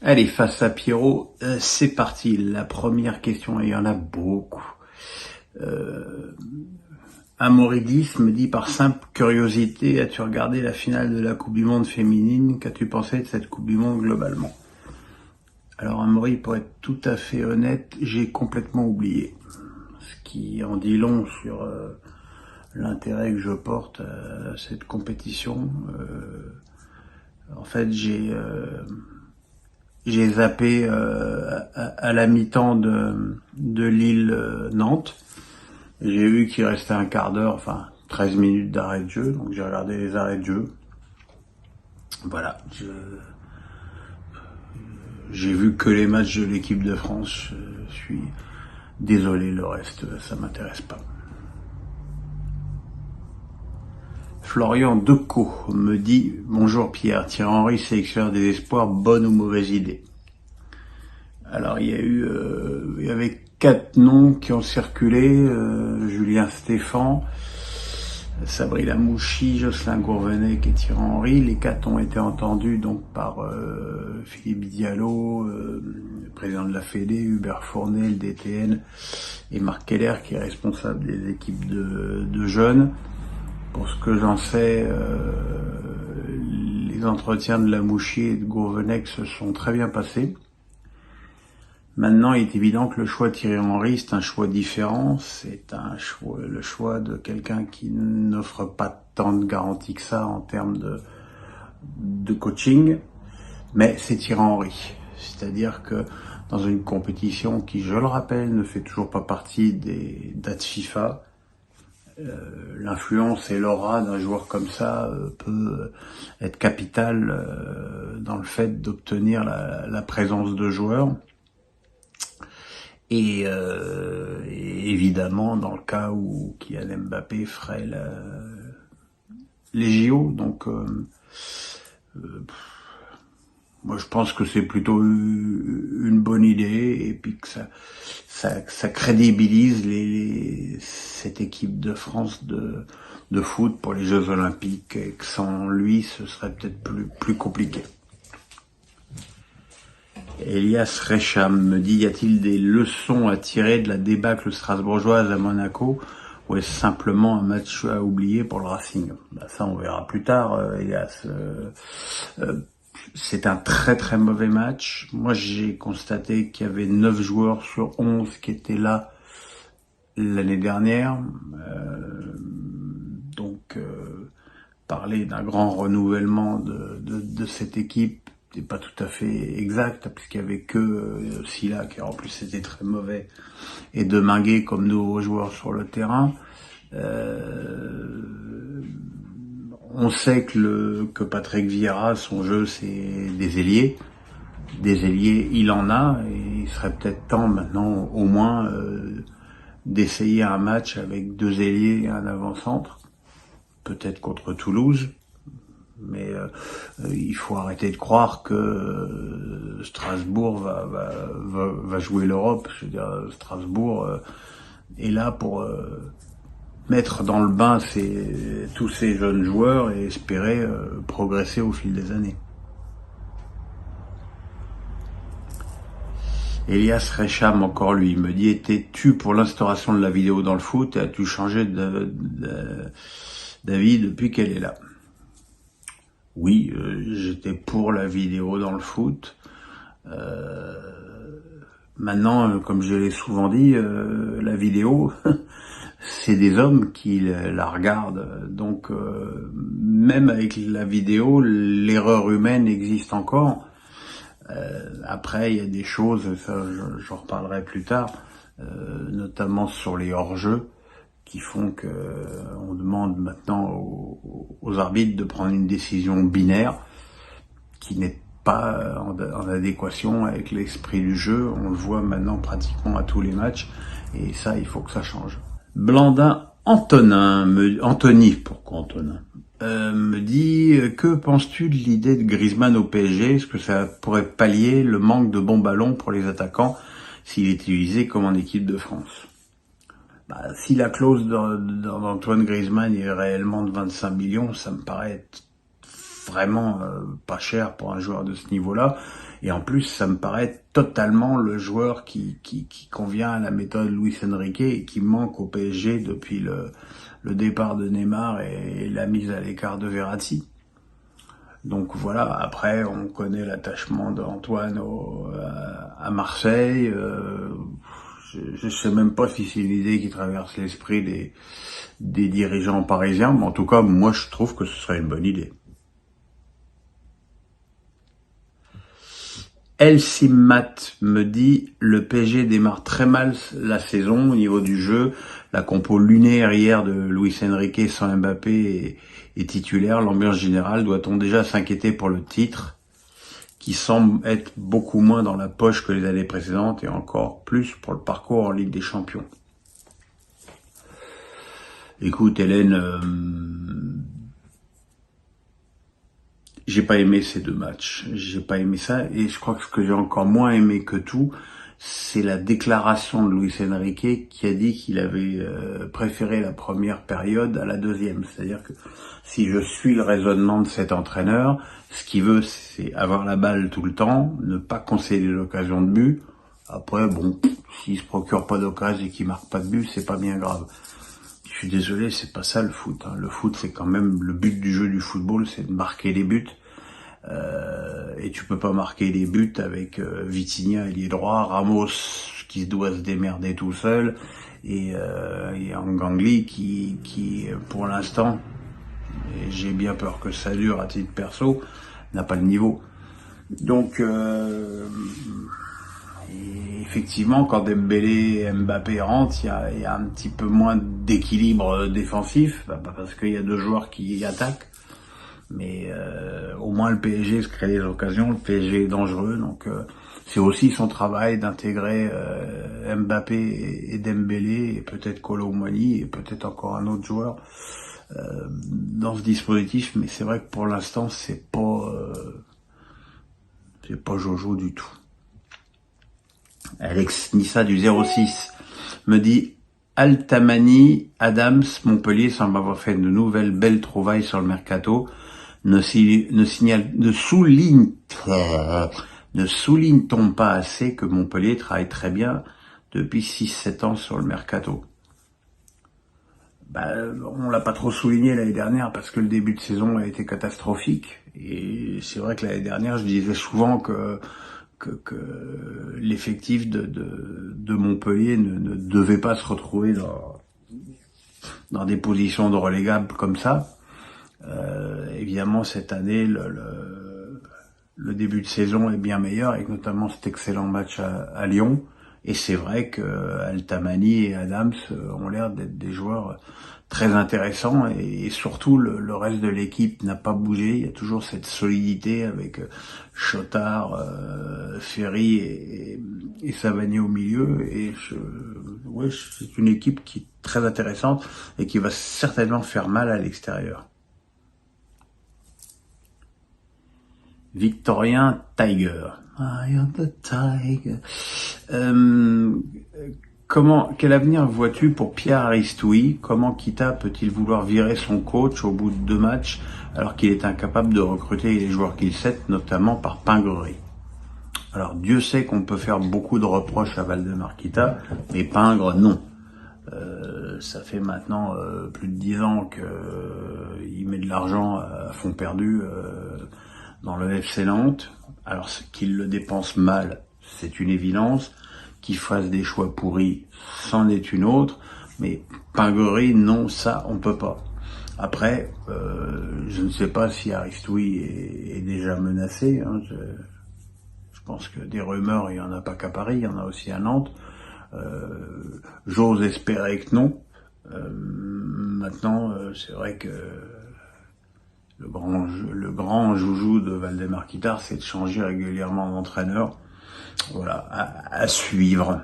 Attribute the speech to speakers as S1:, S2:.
S1: Allez, face à Pierrot, c'est parti. La première question, et il y en a beaucoup. Amoridis me dit par simple curiosité, as-tu regardé la finale de la Coupe du Monde féminine? Qu'as-tu pensé de cette Coupe du Monde globalement? Alors Amaury, pour être tout à fait honnête, j'ai complètement oublié. Ce qui en dit long sur l'intérêt que je porte à cette compétition. En fait, j'ai zappé à la mi-temps de Lille-Nantes. J'ai vu qu'il restait un quart d'heure, enfin 13 minutes d'arrêt de jeu, donc j'ai regardé les arrêts de jeu. Voilà, j'ai vu que les matchs de l'équipe de France. Je suis désolé, le reste, ça m'intéresse pas. Florian Decaux me dit « Bonjour Pierre, Thierry Henry, sélectionneur des espoirs, bonne ou mauvaise idée ?» Alors il y avait 4 noms qui ont circulé, Julien Stéphan, Sabri Lamouchi, Jocelyn Gourvenec et Thierry Henry. Les 4 ont été entendus donc par Philippe Diallo, président de la Fédé, Hubert Fournet, le DTN, et Marc Keller qui est responsable des équipes de jeunes. Pour ce que j'en sais, les entretiens de Lamouchi et de Gourvenec se sont très bien passés. Maintenant, il est évident que le choix de Thierry Henry, c'est un choix différent. C'est le choix de quelqu'un qui n'offre pas tant de garanties que ça en termes de coaching. Mais c'est Thierry Henry. C'est-à-dire que dans une compétition qui, je le rappelle, ne fait toujours pas partie des dates FIFA, l'influence et l'aura d'un joueur comme ça peut être capitale dans le fait d'obtenir la présence de joueurs. Et évidemment, dans le cas où Kylian Mbappé ferait les JO, donc moi je pense que c'est plutôt une bonne idée, et puis que ça crédibilise cette équipe de France de foot pour les Jeux Olympiques, et que sans lui, ce serait peut-être plus compliqué. Elias Recham me dit, y a-t-il des leçons à tirer de la débâcle strasbourgeoise à Monaco, ou est-ce simplement un match à oublier pour le Racing? Ça on verra plus tard, Elias. C'est un très très mauvais match. Moi j'ai constaté qu'il y avait 9 joueurs sur 11 qui étaient là l'année dernière. Donc parler d'un grand renouvellement de cette équipe n'est pas tout à fait exact, puisqu'il y avait que Silla, qui en plus était très mauvais, et Deminguet comme nouveaux joueurs sur le terrain. On sait que Patrick Vieira, son jeu, c'est des ailiers. Des ailiers, il en a, et il serait peut-être temps maintenant, au moins, d'essayer un match avec 2 ailiers et un avant-centre, peut-être contre Toulouse. Mais il faut arrêter de croire que Strasbourg va jouer l'Europe. Je veux dire, Strasbourg est là pour mettre dans le bain tous ces jeunes joueurs et espérer progresser au fil des années. Elias Recham, encore lui, me dit, étais-tu pour l'instauration de la vidéo dans le foot, et as-tu changé d'avis depuis qu'elle est là? Oui, j'étais pour la vidéo dans le foot. Maintenant, comme je l'ai souvent dit, la vidéo, c'est des hommes qui la regardent. Donc, même avec la vidéo, l'erreur humaine existe encore. Après, il y a des choses, ça j'en reparlerai plus tard, notamment sur les hors-jeux, qui font que on demande maintenant aux arbitres de prendre une décision binaire qui n'est pas en adéquation avec l'esprit du jeu. On le voit maintenant pratiquement à tous les matchs, et ça, il faut que ça change. Blandin Anthony, pourquoi Antonin, me dit, que penses-tu de l'idée de Griezmann au PSG? Est-ce que ça pourrait pallier le manque de bons ballons pour les attaquants s'il est utilisé comme en équipe de France? Si la clause d'Antoine Griezmann est réellement de 25 millions, ça me paraît être vraiment pas cher pour un joueur de ce niveau-là. Et en plus, ça me paraît totalement le joueur qui convient à la méthode Luis Enrique et qui manque au PSG depuis le départ de Neymar et la mise à l'écart de Verratti. Donc voilà, après on connaît l'attachement d'Antoine à Marseille. Je sais même pas si c'est une idée qui traverse l'esprit des dirigeants parisiens, mais en tout cas, moi je trouve que ce serait une bonne idée. El Simmat me dit le PSG démarre très mal la saison au niveau du jeu. La compo lunaire hier de Luis Enrique sans Mbappé est titulaire. L'ambiance générale, doit-on déjà s'inquiéter pour le titre qui semble être beaucoup moins dans la poche que les années précédentes et encore plus pour le parcours en Ligue des Champions. Écoute Hélène, j'ai pas aimé ces deux matchs, j'ai pas aimé ça, et je crois que ce que j'ai encore moins aimé que tout, c'est la déclaration de Luis Enrique qui a dit qu'il avait préféré la première période à la deuxième. C'est-à-dire que si je suis le raisonnement de cet entraîneur, ce qu'il veut, c'est avoir la balle tout le temps, ne pas concéder l'occasion de but. Après, bon, s'il se procure pas d'occasion et qu'il marque pas de but, c'est pas bien grave. Je suis désolé, c'est pas ça le foot. Hein. Le foot, c'est quand même le but du jeu du football, c'est de marquer les buts. Et tu peux pas marquer les buts avec Vitinha ailier droit, Ramos qui doit se démerder tout seul et Ngangli qui pour l'instant, et j'ai bien peur que ça dure à titre perso, n'a pas le niveau. Donc et effectivement, quand Dembélé et Mbappé rentrent, il y a un petit peu moins d'équilibre défensif, parce qu'il y a deux joueurs qui attaquent. Mais au moins le PSG se crée des occasions, le PSG est dangereux, donc c'est aussi son travail d'intégrer Mbappé et Dembélé et peut-être Kolo Muani et peut-être encore un autre joueur dans ce dispositif, mais c'est vrai que pour l'instant c'est pas Jojo du tout. Alex Nissa du 06 me dit Altamani, Adams, Montpellier semble avoir fait de nouvelles belles trouvailles sur le mercato. Ne souligne-t-on pas assez que Montpellier travaille très bien depuis 6-7 ans sur le mercato? On l'a pas trop souligné l'année dernière parce que le début de saison a été catastrophique. Et c'est vrai que l'année dernière, je disais souvent que l'effectif de Montpellier ne devait pas se retrouver dans des positions de relégables comme ça. Évidemment, cette année, le début de saison est bien meilleur, avec notamment cet excellent match à Lyon. Et c'est vrai que Altamani et Adams ont l'air d'être des joueurs très intéressants. Et surtout, le reste de l'équipe n'a pas bougé. Il y a toujours cette solidité avec Chotard, Ferry et Savanier au milieu. Et c'est une équipe qui est très intéressante et qui va certainement faire mal à l'extérieur. Victorien Tiger. I am the Tiger. Quel avenir vois-tu pour Pierre Aristoui? Comment Kita peut-il vouloir virer son coach au bout de 2 matchs alors qu'il est incapable de recruter les joueurs qu'il souhaite, notamment par Pingrerie? Alors Dieu sait qu'on peut faire beaucoup de reproches à Valdemar Kita, mais Pingre non. Ça fait maintenant plus de 10 ans qu'il met de l'argent à fond perdu dans le FC Nantes. Alors qu'il le dépense mal, c'est une évidence. Qu'il fasse des choix pourris, c'en est une autre. Mais Pingrerie, non, ça, on peut pas. Après, je ne sais pas si Aristoui est déjà menacé. Hein. Je pense que des rumeurs, il n'y en a pas qu'à Paris, il y en a aussi à Nantes. J'ose espérer que non. Maintenant, c'est vrai que le grand joujou de Valdemar Kita, c'est de changer régulièrement d'entraîneur. Voilà, à suivre.